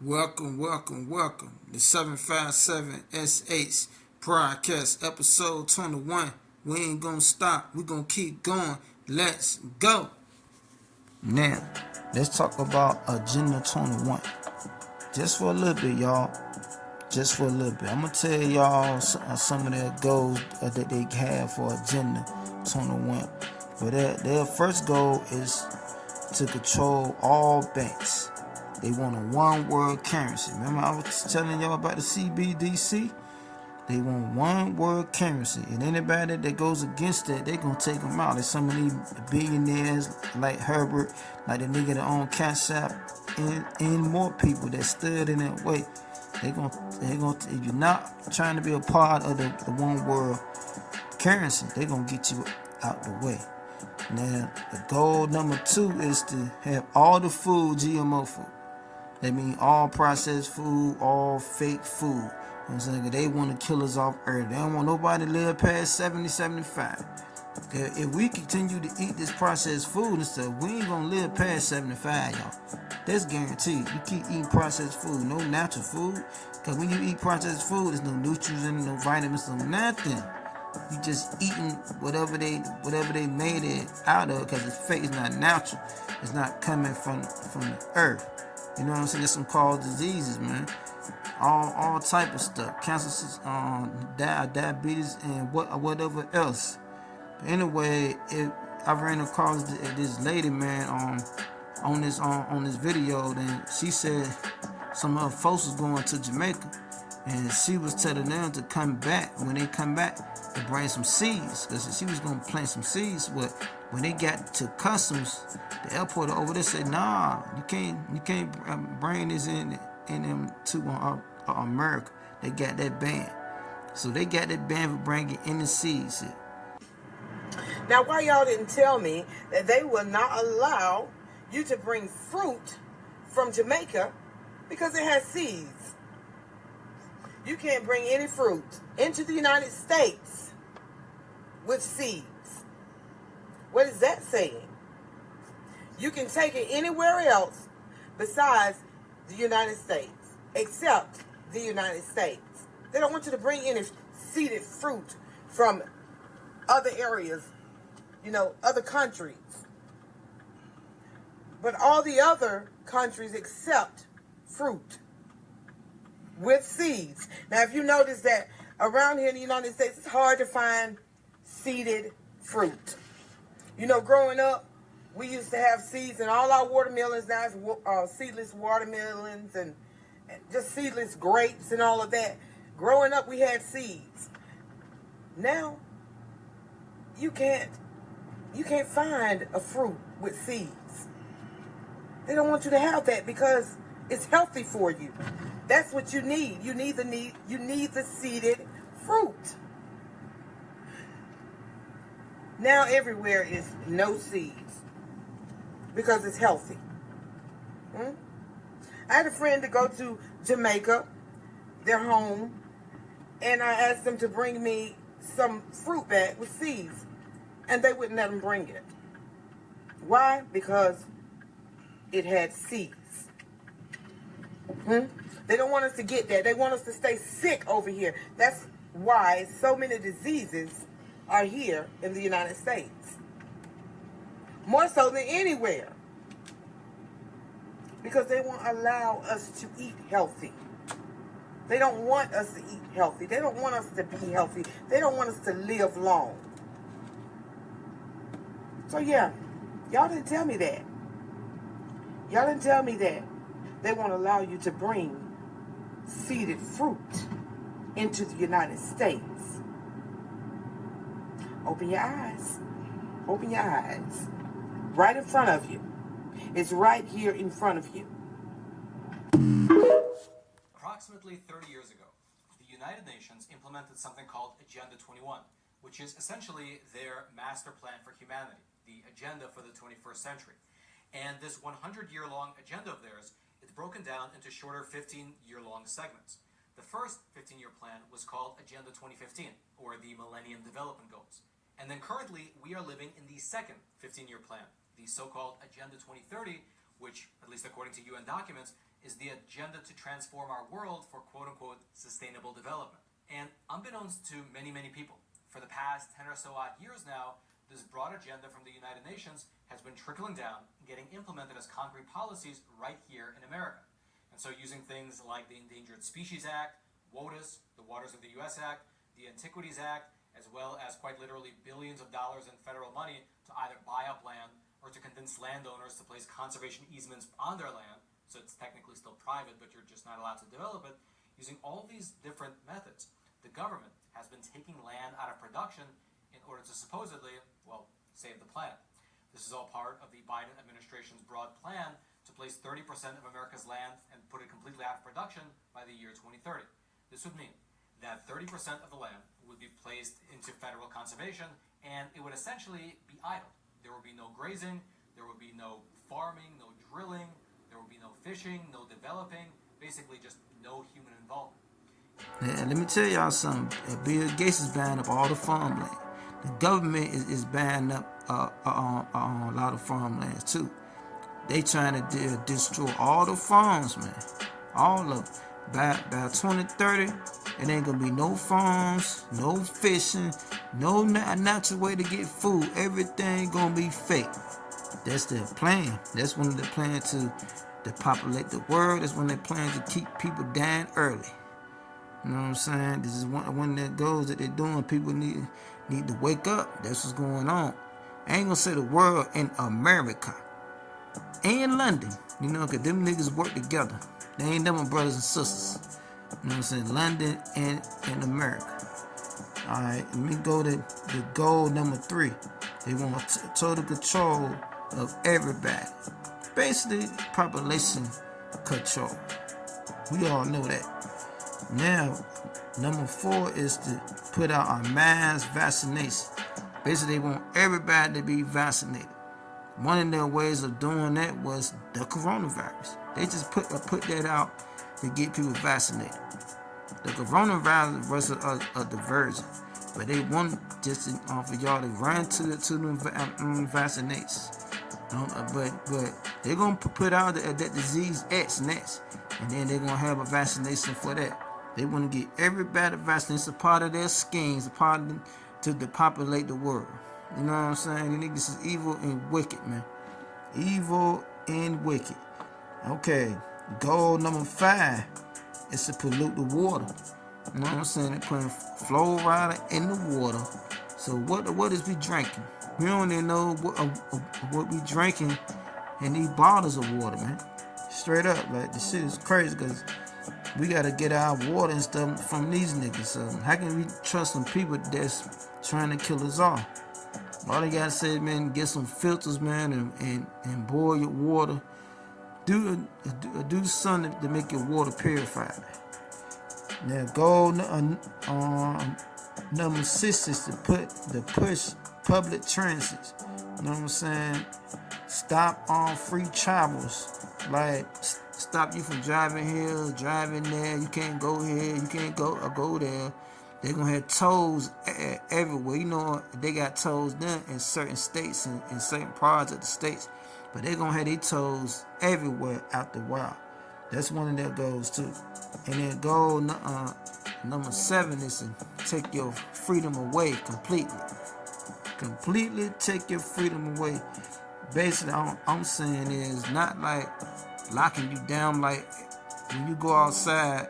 Welcome, welcome, welcome. The 757SH Podcast, episode 21. We ain't gonna stop. We gonna keep going. Let's go. Now, let's talk about Agenda 21. Just for a little bit, y'all. Just for a little bit. I'm gonna tell y'all some of their goals that they have for Agenda 21. But their first goal is to control all banks. They want a one-word currency. Remember I was telling y'all about the CBDC? They want one-word currency. And anybody that goes against that, they're going to take them out. There's some of these billionaires like Herbert, like the nigga that own Cash App, and more people that stood in that way. They're going to, if you're not trying to be a part of the one-word currency, they're going to get you out the way. Now, the goal number 2 is to have all the food GMO food. That means all processed food, all fake food. You know what I'm saying? They want to kill us off early. They don't want nobody to live past 70, 75. If we continue to eat this processed food and stuff, we ain't going to live past 75, y'all. That's guaranteed. You keep eating processed food, no natural food. Because when you eat processed food, there's no nutrients in it, no vitamins, no nothing. You just eating whatever they made it out of, because it's fake. It's not natural. It's not coming from the earth. You know what I'm saying? There's some caused diseases, man. All type of stuff. Cancer, diabetes, and whatever else. But anyway, I ran across this lady, man, on this video. Then she said some of her folks was going to Jamaica, and she was telling them to come back. When they come back, to bring some seeds, because she was going to plant some seeds. But when they got to customs, the airport over there said, "Nah, you can't bring this in them to America." They got that ban, so they got that ban for bringing in the seeds. Now, why y'all didn't tell me that they will not allow you to bring fruit from Jamaica because it has seeds? You can't bring any fruit into the United States with seeds. What is that saying? You can take it anywhere else besides the United States, except the United States. They don't want you to bring any seeded fruit from other areas, other countries. But all the other countries accept fruit with seeds. Now, if you notice that around here in the United States, it's hard to find seeded fruit. Growing up, we used to have seeds in all our watermelons. Now it's seedless watermelons and just seedless grapes and all of that. Growing up, we had seeds. Now, you can't find a fruit with seeds. They don't want you to have that because it's healthy for you. That's what you need. You need the seeded fruit. Now everywhere is no seeds because it's healthy. I had a friend to go to Jamaica, their home, and I asked them to bring me some fruit back with seeds, and they wouldn't let them bring it. Why? Because it had seeds. They don't want us to get that. They want us to stay sick over here. That's why so many diseases are here in the United States. More so than anywhere. Because they won't allow us to eat healthy. They don't want us to eat healthy. They don't want us to be healthy. They don't want us to live long. So yeah, y'all didn't tell me that. Y'all didn't tell me that they won't allow you to bring seeded fruit into the United States. Open your eyes. Open your eyes. Right in front of you. It's right here in front of you. Approximately 30 years ago, the United Nations implemented something called Agenda 21, which is essentially their master plan for humanity, the agenda for the 21st century. And this 100-year-long agenda of theirs is broken down into shorter 15-year-long segments. The first 15-year plan was called Agenda 2015, or the Millennium Development Goals. And then currently, we are living in the second 15-year plan, the so-called Agenda 2030, which, at least according to UN documents, is the agenda to transform our world for quote-unquote sustainable development. And unbeknownst to many, many people, for the past 10 or so odd years now, this broad agenda from the United Nations has been trickling down and getting implemented as concrete policies right here in America. And so using things like the Endangered Species Act, WOTUS, the Waters of the U.S. Act, the Antiquities Act, as well as quite literally billions of dollars in federal money to either buy up land or to convince landowners to place conservation easements on their land, so it's technically still private, but you're just not allowed to develop it. Using all these different methods, the government has been taking land out of production in order to supposedly, well, save the planet. This is all part of the Biden administration's broad plan to place 30% of America's land and put it completely out of production by the year 2030. This would mean that 30% of the land would be placed into federal conservation, and it would essentially be idle. There would be no grazing, there would be no farming, no drilling, there would be no fishing, no developing, basically just no human involvement. Yeah, let me tell y'all something. Bill Gates is buying up all the farmland. The government is buying up a lot of farmlands too. They trying to destroy all the farms, man. All of them. By 2030, it ain't gonna be no farms, no fishing, no natural way to get food. Everything gonna be fake. That's their plan. That's one of the plans to depopulate the world. That's one of their plans to keep people dying early. You know what I'm saying? This is one of the goals that they're doing. People need to wake up. That's what's going on. I ain't gonna say the world, in America and London, you know, because them niggas work together. They ain't them brothers and sisters. You know what I'm saying? London and America. Alright, let me go to the goal number 3. They want total control of everybody. Basically, population control. We all know that. Now, number 4 is to put out a mass vaccination. Basically, they want everybody to be vaccinated. One of their ways of doing that was the coronavirus. They just put that out to get people vaccinated. The coronavirus was a diversion, but they want just for y'all to run to the vaccinations. But they're gonna put out that disease X next, and then they're gonna have a vaccination for that. They want to get everybody vaccinated. It's a part of their schemes, a part of them to depopulate the world. You know what I'm saying? You niggas is evil and wicked, man. Evil and wicked. Okay, goal number 5 is to pollute the water. You know what I'm saying? They're putting fluoride in the water. So what is we drinking? We don't even know what we drinking in these bottles of water, man. Straight up, like, this shit is crazy because we gotta get our water and stuff from these niggas. So how can we trust some people that's trying to kill us all? All they gotta say, man, get some filters, man, and boil your water. Do something to make your water purified. Now, goal number 6 is to push public transit. You know what I'm saying? Stop all free travels. Like, stop you from driving here, driving there. You can't go here, you can't go there. They're gonna have tolls everywhere. You know, they got tolls done in certain states and in certain parts of the states, but they're gonna have their tolls everywhere after a while. That's one of their goals too. And then goal number 7 is to take your freedom away completely. Completely take your freedom away. Basically, all I'm saying is not like locking you down. Like when you go outside,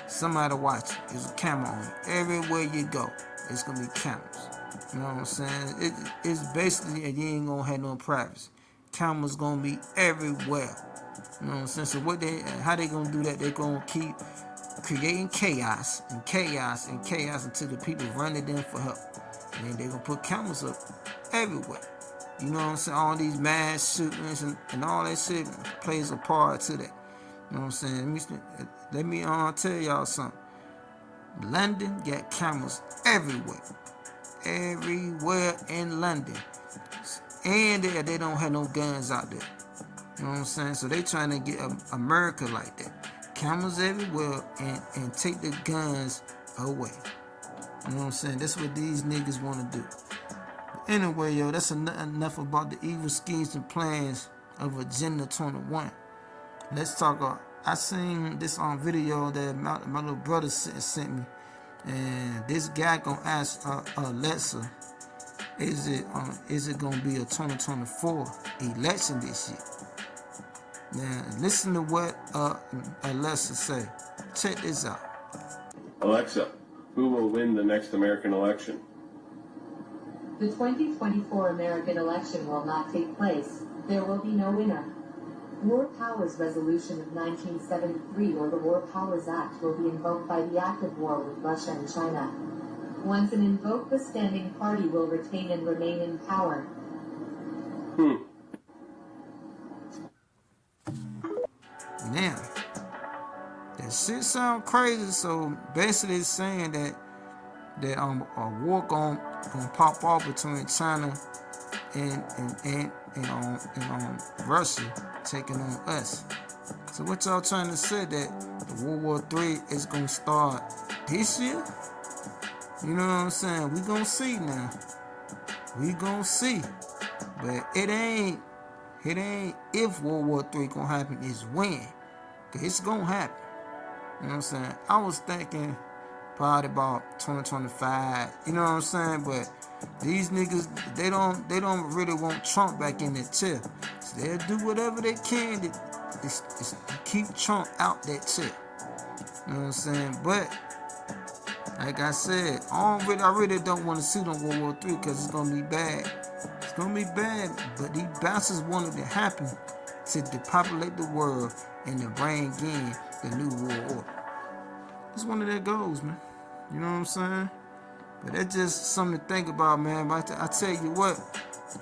somebody watch you. There's a camera on you. Everywhere you go, it's gonna be cameras. You know what I'm saying? It's basically, you ain't gonna have no privacy. Cameras gonna be everywhere. You know what I'm saying? So how they gonna do that? They gonna keep creating chaos until the people run to them for help. And then they gonna put cameras up everywhere. You know what I'm saying? All these mass shootings and all that shit plays a part to that. You know what I'm saying? Let me tell y'all something. London got cameras everywhere. Everywhere in London. And they don't have no guns out there. You know what I'm saying? So they trying to get America like that. Cameras everywhere and take the guns away. You know what I'm saying? That's what these niggas want to do. But anyway, yo, that's enough about the evil schemes and plans of Agenda 21. let's talk. I seen this on video that my little brother sent me, and this guy gonna ask Alexa, is it gonna be a 2024 election this year? Now listen to what Alexa say. Check this out. Alexa, who will win the next American election? The 2024 American election will not take place. There will be no winner. War Powers Resolution of 1973 or the War Powers Act will be invoked by the act of war with Russia and China. Once an invoked, the standing party will retain and remain in power. Now, that shit sound crazy. So basically, it's saying that a war gonna pop off between China and Russia taking on us. So what y'all trying to say, that the World War III is gonna start this year? You know what I'm saying? We gonna see now. We gonna see. But it ain't if World War III gonna happen, it's when. Cause it's gonna happen. You know what I'm saying? I was thinking probably about 2025. You know what I'm saying? But these niggas, they don't really want Trump back in that chair. So they'll do whatever they can to keep Trump out that chair. You know what I'm saying? But like I said, I really don't want to see no World War III because it's gonna be bad. It's gonna be bad. But these bastards wanted it to happen to depopulate the world and to bring in the new world order. It's one of their goals, man. You know what I'm saying? But that's just something to think about, man. But I tell you what,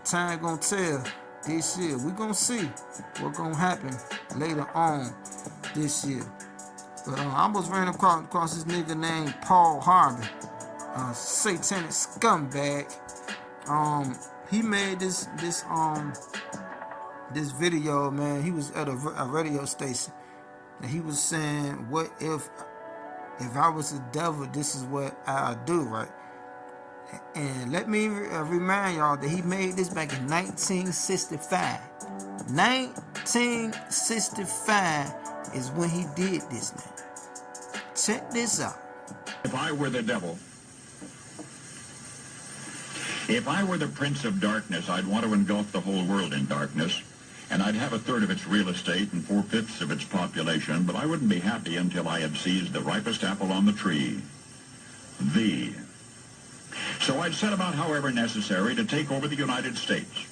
time gonna tell this year. We gonna see what's gonna happen later on this year. But I was running across this nigga named Paul Harvey, satanic scumbag. He made this video, man. He was at a radio station, and he was saying, "What if I was the devil? This is what I'd do, right?" And let me remind y'all that he made this back in 1965. 1965 is when he did this now. Check this out. If I were the devil, if I were the prince of darkness, I'd want to engulf the whole world in darkness, and I'd have a third of its real estate and 4/5 of its population, but I wouldn't be happy until I had seized the ripest apple on the tree. So I'd set about, however necessary, to take over the United States.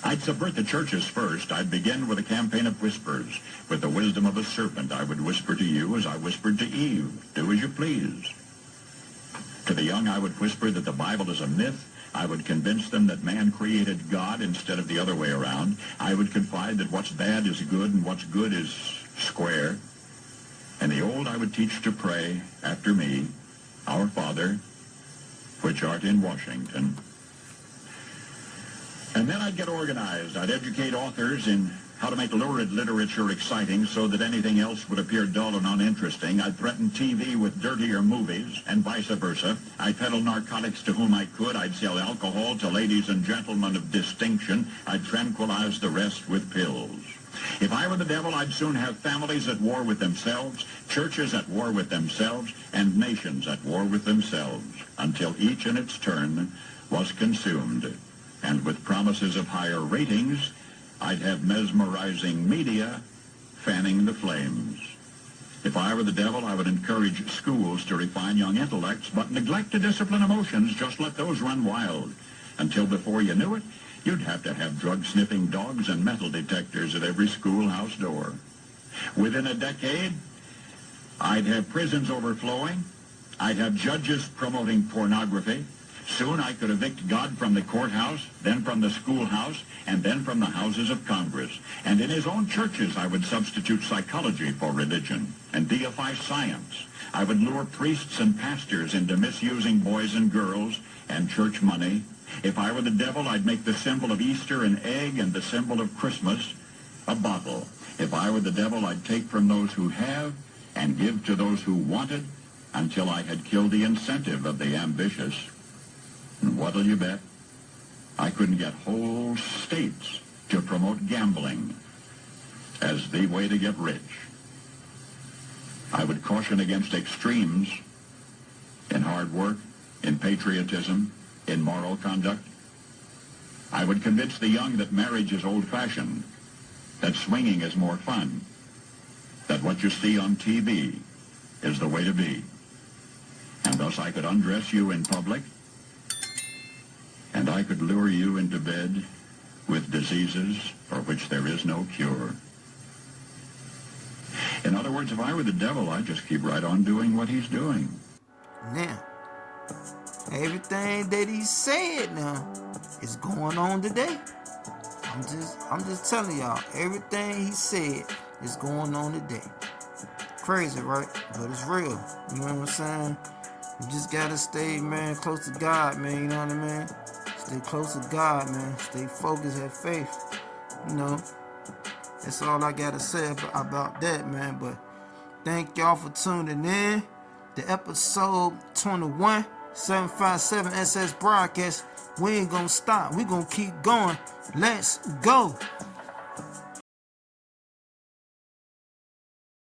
I'd subvert the churches first. I'd begin with a campaign of whispers. With the wisdom of a serpent, I would whisper to you as I whispered to Eve, do as you please. To the young, I would whisper that the Bible is a myth. I would convince them that man created God instead of the other way around. I would confide that what's bad is good and what's good is square. And the old, I would teach to pray after me, Our Father, which art in Washington. And then I'd get organized. I'd educate authors in how to make lurid literature exciting so that anything else would appear dull and uninteresting. I'd threaten TV with dirtier movies and vice versa. I'd peddle narcotics to whom I could. I'd sell alcohol to ladies and gentlemen of distinction. I'd tranquilize the rest with pills. If I were the devil, I'd soon have families at war with themselves, churches at war with themselves, and nations at war with themselves, until each in its turn was consumed. And with promises of higher ratings, I'd have mesmerizing media fanning the flames. If I were the devil, I would encourage schools to refine young intellects, but neglect to discipline emotions. Just let those run wild. Until before you knew it, you'd have to have drug-sniffing dogs and metal detectors at every schoolhouse door. Within a decade, I'd have prisons overflowing. I'd have judges promoting pornography. Soon I could evict God from the courthouse, then from the schoolhouse, and then from the houses of Congress. And in his own churches, I would substitute psychology for religion and deify science. I would lure priests and pastors into misusing boys and girls and church money. If I were the devil, I'd make the symbol of Easter an egg and the symbol of Christmas a bottle. If I were the devil, I'd take from those who have and give to those who wanted until I had killed the incentive of the ambitious. And what'll you bet? I couldn't get whole states to promote gambling. as the way to get rich. I would caution against extremes in hard work, in patriotism, in moral conduct. I would convince the young that marriage is old-fashioned, that swinging is more fun, that what you see on TV is the way to be. And thus I could undress you in public, and I could lure you into bed with diseases for which there is no cure. In other words, if I were the devil, I'd just keep right on doing what he's doing. Now, everything that he said now is going on today. I'm just telling y'all, everything he said is going on today. Crazy, right? But it's real. You know what I'm saying? You just gotta stay, man, close to God, man. You know what I mean? Stay close to God, man. Stay focused, have faith. You know, that's all I gotta say about that, man. But thank y'all for tuning in to episode 21, 757 SS broadcast. We ain't gonna stop. We gonna keep going. Let's go.